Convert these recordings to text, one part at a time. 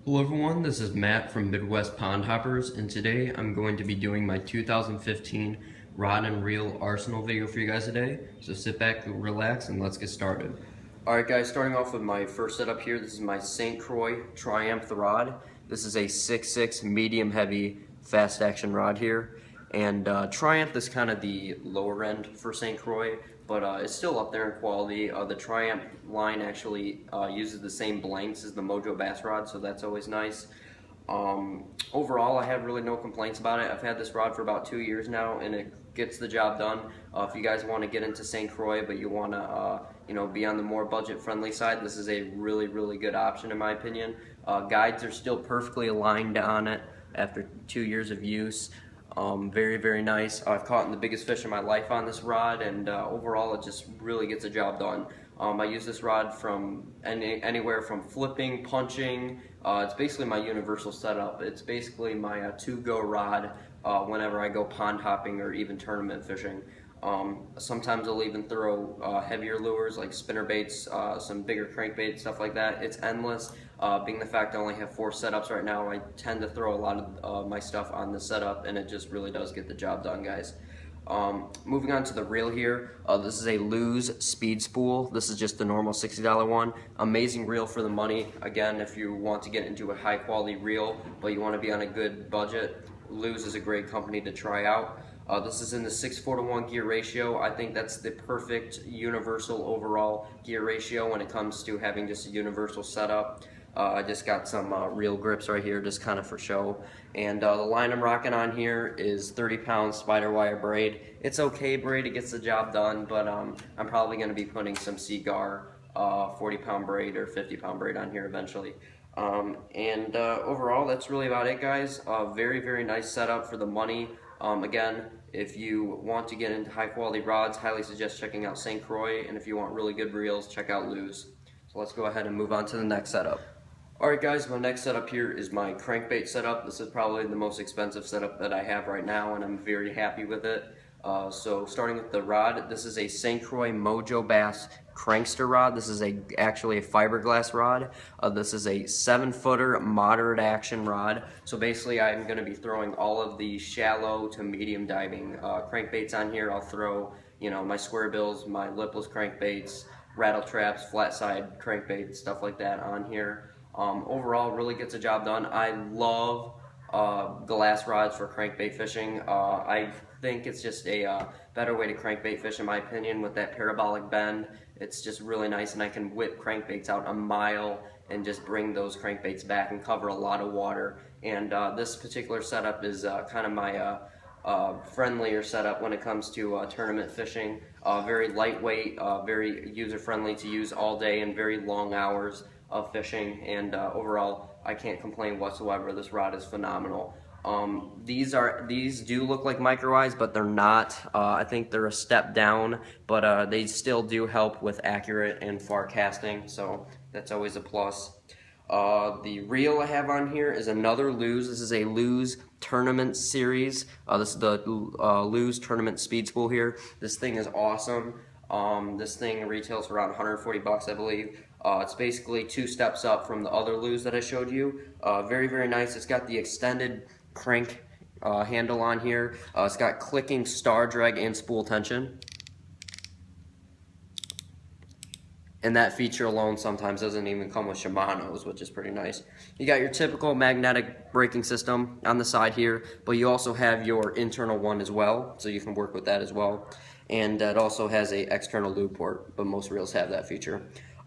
Hello everyone, this is Matt from Midwest Pond Hoppers, and today I'm going to be doing my 2015 rod and reel arsenal video for you guys today. So sit back, relax, and let's get started. Alright guys, starting off with my first setup here, this is my St. Croix Triumph rod. This is a 6.6 medium heavy fast action rod here. And Triumph is kind of the lower end for St. Croix, but it's still up there in quality. The Triumph line actually uses the same blanks as the Mojo Bass rod, so that's always nice. Overall, I have really no complaints about it. I've had this rod for about 2 years now, and it gets the job done. If you guys want to get into St. Croix, but you want to be on the more budget-friendly side, this is a really, really good option in my opinion. Guides are still perfectly aligned on it after 2 years of use. Very, very nice. I've caught the biggest fish in my life on this rod, and overall it just really gets the job done. I use this rod from anywhere from flipping, punching. It's basically my universal setup. It's basically my to-go rod whenever I go pond hopping or even tournament fishing. Sometimes I'll even throw heavier lures like spinner baits, some bigger crankbait, stuff like that. It's endless. Being the fact I only have 4 setups right now, I tend to throw a lot of my stuff on the setup, and it just really does get the job done, guys. Moving on to the reel here, this is a Lew's Speed Spool. This is just the normal $60 one. Amazing reel for the money. Again, if you want to get into a high quality reel, but you want to be on a good budget, Lew's is a great company to try out. This is in the 6:4:1 gear ratio. I think that's the perfect universal overall gear ratio when it comes to having just a universal setup. I just got some reel grips right here, just kind of for show. And the line I'm rocking on here is 30-pound spider wire braid. It's okay braid, it gets the job done, but I'm probably going to be putting some Seaguar 40-pound braid or 50-pound braid on here eventually. Overall, that's really about it, guys. Very, very nice setup for the money. Again, if you want to get into high quality rods, highly suggest checking out St. Croix, and if you want really good reels, check out Lew's. So let's go ahead and move on to the next setup. Alright guys, my next setup here is my crankbait setup. This is probably the most expensive setup that I have right now, and I'm very happy with it. So starting with the rod, this is a St. Croix Mojo Bass Crankster rod. This is actually a fiberglass rod. This is a 7-footer moderate action rod. So basically I'm going to be throwing all of the shallow to medium diving crankbaits on here. I'll throw my square bills, my lipless crankbaits, rattle traps, flat side crankbaits, stuff like that on here. Overall, really gets the job done. I love glass rods for crankbait fishing. I think it's just a better way to crankbait fish in my opinion with that parabolic bend. It's just really nice, and I can whip crankbaits out a mile and just bring those crankbaits back and cover a lot of water. And this particular setup is kind of my friendlier setup when it comes to tournament fishing. Very lightweight, very user-friendly to use all day and very long hours of fishing, and overall I can't complain whatsoever. This rod is phenomenal. These do look like micro eyes, but they're not. I think they're a step down, but they still do help with accurate and far casting, so that's always a plus. The reel I have on here is another Lew's. This is a Lew's Tournament Series. This is the Lew's Tournament Speed Spool here. This thing is awesome. This thing retails for around 140 bucks, I believe. It's basically 2 steps up from the other Lew's that I showed you. Very, very nice. It's got the extended crank handle on here. It's got clicking star drag and spool tension. And that feature alone sometimes doesn't even come with Shimano's, which is pretty nice. You got your typical magnetic braking system on the side here, but you also have your internal one as well, so you can work with that as well. And it also has a external lube port, but most reels have that feature.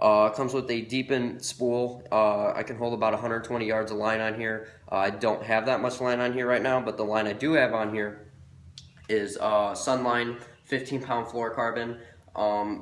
It comes with a deepened spool. I can hold about 120 yards of line on here. I don't have that much line on here right now, but the line I do have on here is Sunline 15-pound fluorocarbon.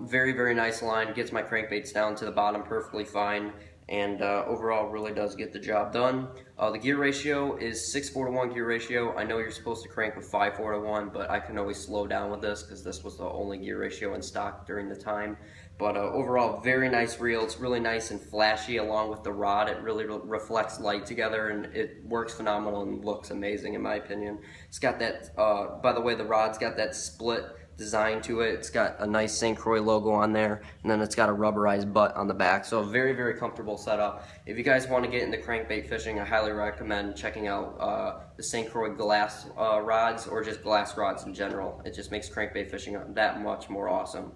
Very, very nice line. Gets my crankbaits down to the bottom perfectly fine, and overall really does get the job done. The gear ratio is 6:4:1 gear ratio. I know you're supposed to crank with 5:4:1, but I can always slow down with this because this was the only gear ratio in stock during the time. But overall, very nice reel. It's really nice and flashy along with the rod. It really reflects light together, and it works phenomenal and looks amazing in my opinion. It's got that, by the way, the rod's got that split design to it. It's got a nice St. Croix logo on there, and then it's got a rubberized butt on the back. So a very, very comfortable setup. If you guys want to get into crankbait fishing, I highly recommend checking out the St. Croix glass rods, or just glass rods in general. It just makes crankbait fishing that much more awesome.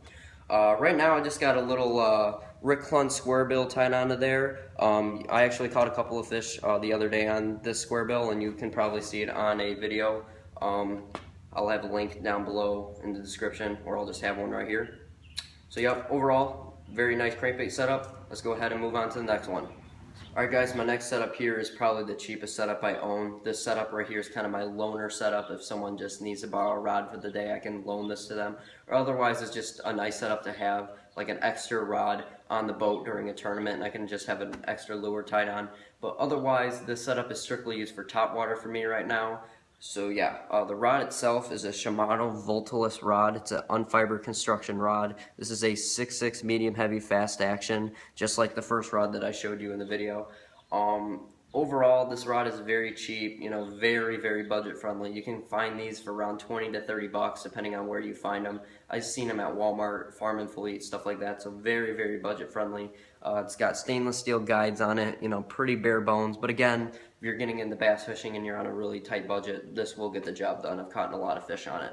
Right now I just got a little Rick Clunn square bill tied onto there. I actually caught a couple of fish the other day on this square bill, and you can probably see it on a video. I'll have a link down below in the description, or I'll just have one right here. So yep, overall, very nice crankbait setup. Let's go ahead and move on to the next one. Alright guys, my next setup here is probably the cheapest setup I own. This setup right here is kind of my loaner setup. If someone just needs to borrow a rod for the day, I can loan this to them. Or otherwise, it's just a nice setup to have, like an extra rod on the boat during a tournament, and I can just have an extra lure tied on. But otherwise, this setup is strictly used for topwater for me right now. So yeah, the rod itself is a Shimano Voltalis rod. It's an unfibered construction rod. This is a 6.6 medium heavy fast action, just like the first rod that I showed you in the video. Overall, this rod is very cheap, you know, very, very budget friendly. You can find these for around 20 to 30 bucks, depending on where you find them. I've seen them at Walmart, Farm and Fleet, stuff like that, so very, very budget friendly. It's got stainless steel guides on it, you know, pretty bare bones, but again, if you're getting into bass fishing and you're on a really tight budget, this will get the job done. I've caught a lot of fish on it.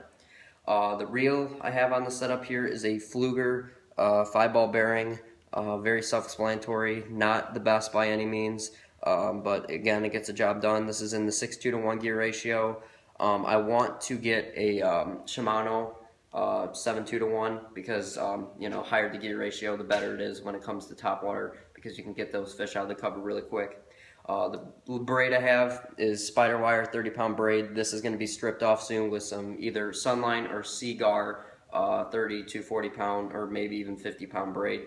The reel I have on the setup here is a Pflueger 5-ball bearing, very self-explanatory, not the best by any means. But again, it gets the job done. This is in the 6:2 to 1 gear ratio. I want to get a Shimano 7:2 to 1 because you know, higher the gear ratio, the better it is when it comes to topwater, because you can get those fish out of the cover really quick. The braid I have is spider wire 30-pound braid. This is going to be stripped off soon with some either Sunline or Seaguar 30 to 40-pound or maybe even 50-pound braid,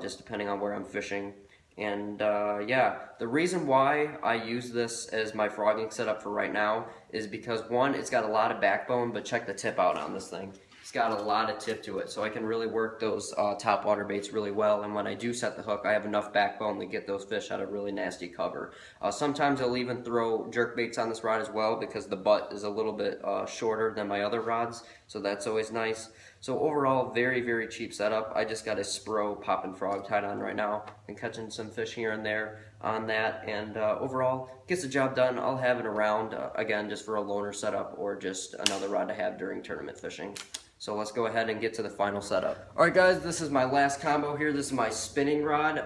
just depending on where I'm fishing. And yeah, the reason why I use this as my frogging setup for right now is because, one, it's got a lot of backbone, but check the tip out on this thing. It's got a lot of tip to it, so I can really work those topwater baits really well, and when I do set the hook, I have enough backbone to get those fish out of really nasty cover. Sometimes I'll even throw jerk baits on this rod as well, because the butt is a little bit shorter than my other rods, so that's always nice. So overall, very, very cheap setup. I just got a Spro Poppin' Frog tied on right now and catching some fish here and there on that, and overall, gets the job done. I'll have it around, again, just for a loaner setup or just another rod to have during tournament fishing. So let's go ahead and get to the final setup. Alright guys, this is my last combo here. This is my spinning rod.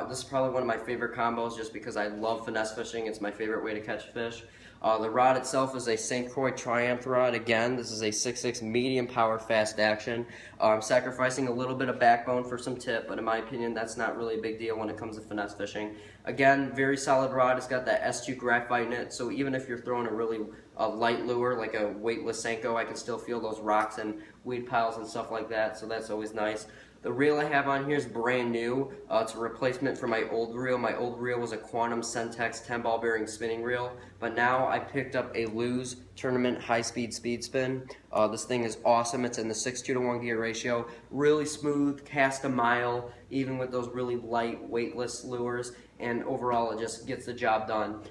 This is probably one of my favorite combos just because I love finesse fishing. It's my favorite way to catch fish. The rod itself is a St. Croix Triumph rod. Again, this is a 6.6 medium power fast action. I'm sacrificing a little bit of backbone for some tip, but in my opinion, that's not really a big deal when it comes to finesse fishing. Again, very solid rod. It's got that S2 graphite in it, so even if you're throwing a really light lure, like a weightless Senko, I can still feel those rocks and weed piles and stuff like that, so that's always nice. The reel I have on here is brand new. It's a replacement for my old reel. My old reel was a Quantum Sentex 10-ball bearing spinning reel, but now I picked up a Lew's Tournament high-speed speed spin. This thing is awesome. It's in the 6:2 to 1 gear ratio. Really smooth, cast a mile, even with those really light, weightless lures, and overall it just gets the job done.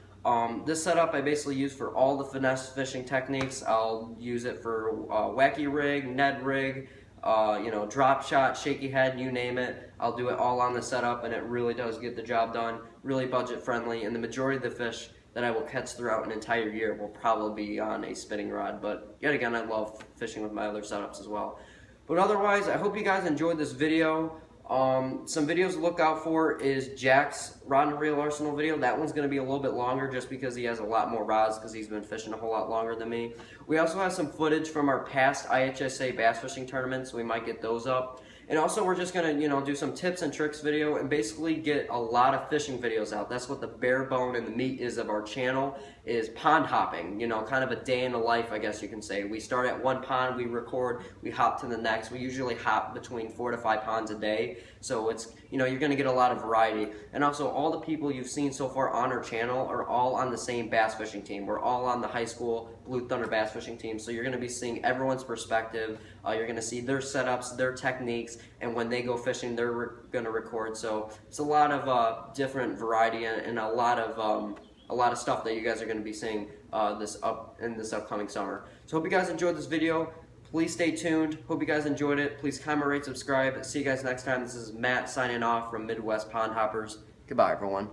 This setup I basically use for all the finesse fishing techniques. I'll use it for wacky rig, Ned rig, you know, drop shot, shaky head, you name it. I'll do it all on the setup, and it really does get the job done. Really budget friendly, and the majority of the fish that I will catch throughout an entire year will probably be on a spinning rod. But yet again, I love fishing with my other setups as well. But otherwise, I hope you guys enjoyed this video. Some videos to look out for is Jack's Rod and Reel Arsenal video. That one's going to be a little bit longer just because he has a lot more rods because he's been fishing a whole lot longer than me. We also have some footage from our past IHSA bass fishing tournaments. We might get those up. And also we're just going to, you know, do some tips and tricks video and basically get a lot of fishing videos out. That's what the bare bone and the meat is of our channel, is pond hopping. You know, kind of a day in the life, I guess you can say. We start at one pond, we record, we hop to the next. We usually hop between 4 to 5 ponds a day. So it's, you know, you're going to get a lot of variety. And also all the people you've seen so far on our channel are all on the same bass fishing team. We're all on the high school Blue Thunder bass fishing team. So you're going to be seeing everyone's perspective. You're going to see their setups, their techniques, and when they go fishing, they're going to record. So it's a lot of different variety and a lot of stuff that you guys are going to be seeing this upcoming summer. So hope you guys enjoyed this video. Please stay tuned. Hope you guys enjoyed it. Please comment, rate, subscribe. See you guys next time. This is Matt signing off from Midwest Pond Hoppers. Goodbye, everyone.